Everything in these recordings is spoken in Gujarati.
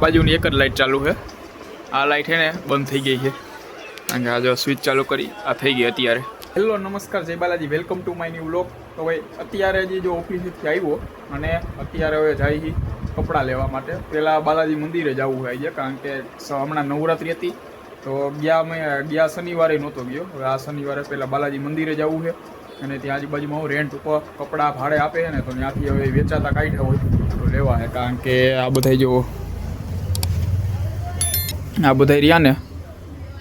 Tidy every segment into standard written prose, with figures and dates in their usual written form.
બાજુની એક જ લાઇટ ચાલુ છે. આ લાઇટ છે ને બંધ થઈ ગઈ છે કારણ કે આ જો સ્વિચ ચાલુ કરી આ થઈ ગઈ અત્યારે. હેલો નમસ્કાર, જય Balaji, welcome to my new vlog. તો ભાઈ અત્યારે જે ઓફિસથી આવ્યો અને અત્યારે હવે જાય કપડાં લેવા માટે. પહેલાં બાલાજી મંદિરે જવું હોય છે કારણ કે હમણાં નવરાત્રિ હતી તો ગયા શનિવારે નહોતો ગયો. હવે આ શનિવારે પહેલાં બાલાજી મંદિરે જવું છે અને ત્યાં આજુબાજુમાં હું રેન્ટ ઉપર કપડાં ભાડે આપે છે ને તો ત્યાંથી હવે વેચાતા કાઢ્યા હોય તો લેવા છે કારણ કે આ બધા જો આ બધા રહ્યા ને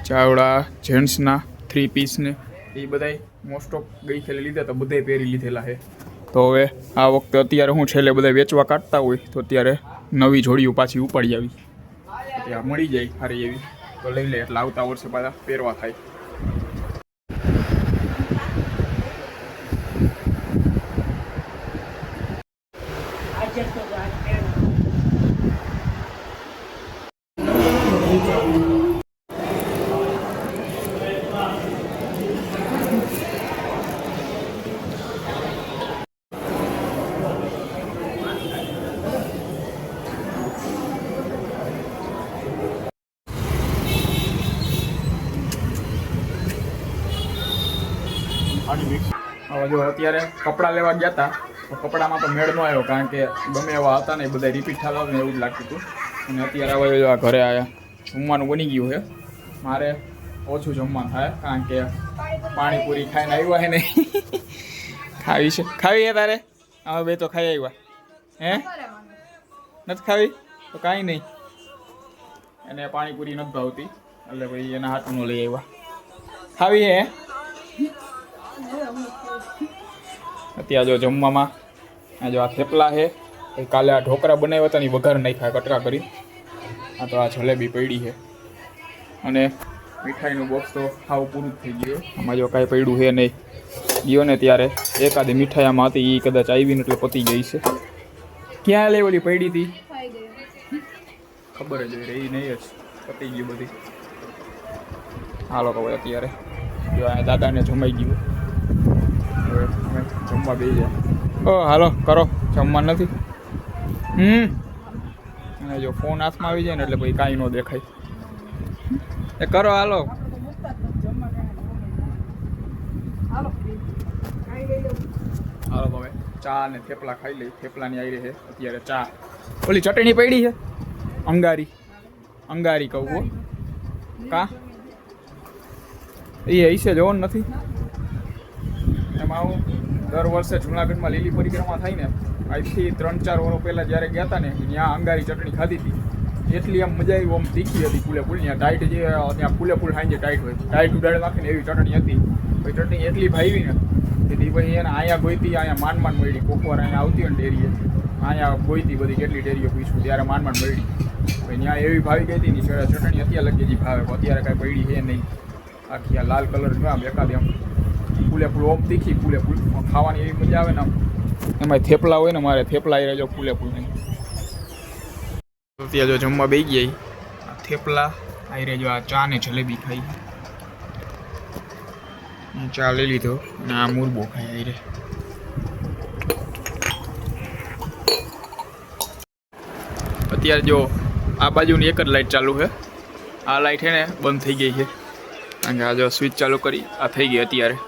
ચાવડા જેન્ટ્સના 3 પીસને એ બધા મોસ્ટ ઓફ ગઈ ખેલે લીધા તો બધે પહેરી લીધેલા છે. તો હવે આ વખતે અત્યારે હું છેલ્લે બધા વેચવા કાઢતા હોય તો અત્યારે નવી જોડીઓ પાછી ઉપાડી આવી ત્યાં મળી જાય સારી એવી તો લઈ લે એટલે આવતા વર્ષે પાછા પહેરવા થાય. હવે જો અત્યારે કપડાં લેવા ગયા હતા તો કપડામાં તો મેળ ન આવ્યો કારણ કે ગમે એવા હતા ને એ બધા રિપીટ થતા ને એવું જ લાગતું હતું. અને અત્યારે હવે જો આ ઘરે આવ્યા જમવાનું બની ગયું છે. મારે ઓછું જમવાનું થાય કારણ કે પાણીપુરી ખાઈને આવ્યા છે ને ખાવી છે. ખાવી છે તારે? અમે બે તો ખાઈ આવ્યા. હે નથી ખાવી તો કાંઈ નહીં. એને પાણીપુરી નથી ભાવતી એટલે ભાઈ એના હાથનું લઈ આવ્યા. ખાવી હે? અત્યારે જો જમવામાં આ જો આ થેપલા છે કાલે આ ઢોકળા બનાવ્યા હતા ને વઘાર નાખ્યા કટકા કરી. આ તો આ જલેબી પડી છે અને મીઠાઈનું બોક્સ તો ખાવ પૂરું જ થઈ ગયું. આમાં જો કાંઈ પડ્યું છે નહીં. ગયો ને ત્યારે એકાદી મીઠાઈ આમાં હતી એ કદાચ આવીને એટલે પતી ગઈ છે. ક્યાં લેવલી પડી હતી ખબર જ રહી નહીં જ પતી ગયું બધી. હાલો કહો અત્યારે જો આ દાદાને જમાઈ ગયું. હવે અમે જમવા બેસી જાય. ઓ હાલો કરો જમવા નથી. અને જો ફોન હાથમાં આવી જાય ને એટલે ભાઈ કાંઈ ન દેખાય. એ કરો હાલો. હાલો હવે ચા ને થેપલા ખાઈ લઈ. થેપલાની આવી છે અત્યારે ચા. ઓલી ચટણી પડી છે અંગારી કહું કા એ હશે જોવાનું નથી. એમાં હું દર વર્ષે જૂનાગઢમાં લીલી પરિક્રમા થાય ને આજથી 3-4 વર્ષ પહેલાં જ્યારે ગયા હતા ને ત્યાં અંગારી ચટણી ખાધી હતી. એટલી આમ મજા આવી, આમ તીખી હતી ફૂલેફૂલ. ત્યાં ટાઈટ જે ત્યાં ફૂલેફૂલ સાંજે ટાઈટ હોય ટાઈટ ઉડાડી નાખીને એવી ચટણી હતી. પછી ચટણી એટલી ભાવી ને તેથી પછી એને અહીંયા ગોઈતી અહીંયા માંડ મળી. કોકવાર અહીંયા આવતી હોય ને ડેરીએ અહીંયા ગોઈતી બધી કેટલી ડેરીઓ પૂછ્યું ત્યારે માંડ મળી. પછી ત્યાં એવી ભાવી ગઈ હતી ને ચટણી અત્યારે લગી હજી ભાવે અત્યારે કાંઈ પડી છે નહીં. આખી આ લાલ કલર આમ એકાદ એમ ફૂલેફૂલ ઓમ તીખી ફૂલેફૂલ ખાવાની એવી મજા આવે ને આમ. એમાં થેપલા હોય ને મારે થેપલા આવી રહેજો ફૂલેફૂલ નહીં. ત્યાં જો જમવા બેસી ગયા થેપલા આવી રહેજો. આ ચા ને જલેબી ખાઈ. ચા લઈ લીધો અને આ મુરબો ખાઈ આવી રહે. અત્યારે જો આ બાજુની એક જ લાઇટ ચાલુ છે. આ લાઇટ છે ને બંધ થઈ ગઈ છે કારણ કે આ જો સ્વિચ ચાલુ કરી આ થઈ ગઈ. અત્યારે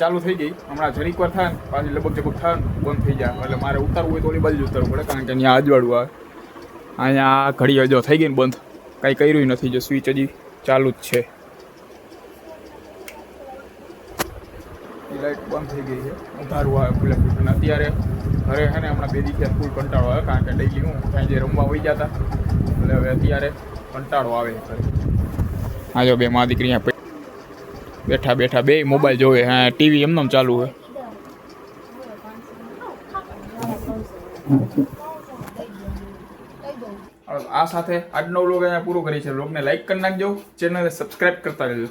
ચાલુ થઈ ગઈ. હમણાં જરીક વાર થાય ને પાછી લગભગ થાય ને બંધ થઈ જાય એટલે મારે ઉતારવું હોય તો ઓલી બાજુ ઉતારવું પડે કારણ કે અહીંયા અજવાળું આવે. અહીંયા ઘડી જો થઈ ગઈ ને બંધ કાંઈ કર્યું નથી. જો સ્વિચ હજી ચાલુ જ છે. લાઇટ બંધ થઈ ગઈ છે. ઉધારું આવે ફૂલેફૂલ. અને અત્યારે ઘરે છે ને હમણાં 2 દિવસ ફૂલ કંટાળો આવે કારણ કે ડેઈલી હું સાંજે રમવા હોઈ જતા એટલે હવે અત્યારે કંટાળો આવે ઘરે. હા જો બે મા દીકરી અહીંયા બેઠા બે મોબાઈલ જોવે. હા ટીવી એમનેમ ચાલુ છે. આ સાથે આજનો વ્લોગ અહીંયા પૂરો કરી છે. વ્લોગને લાઈક કરી નાખજો, ચેનલને સબસ્ક્રાઈબ કરતા રહેજો.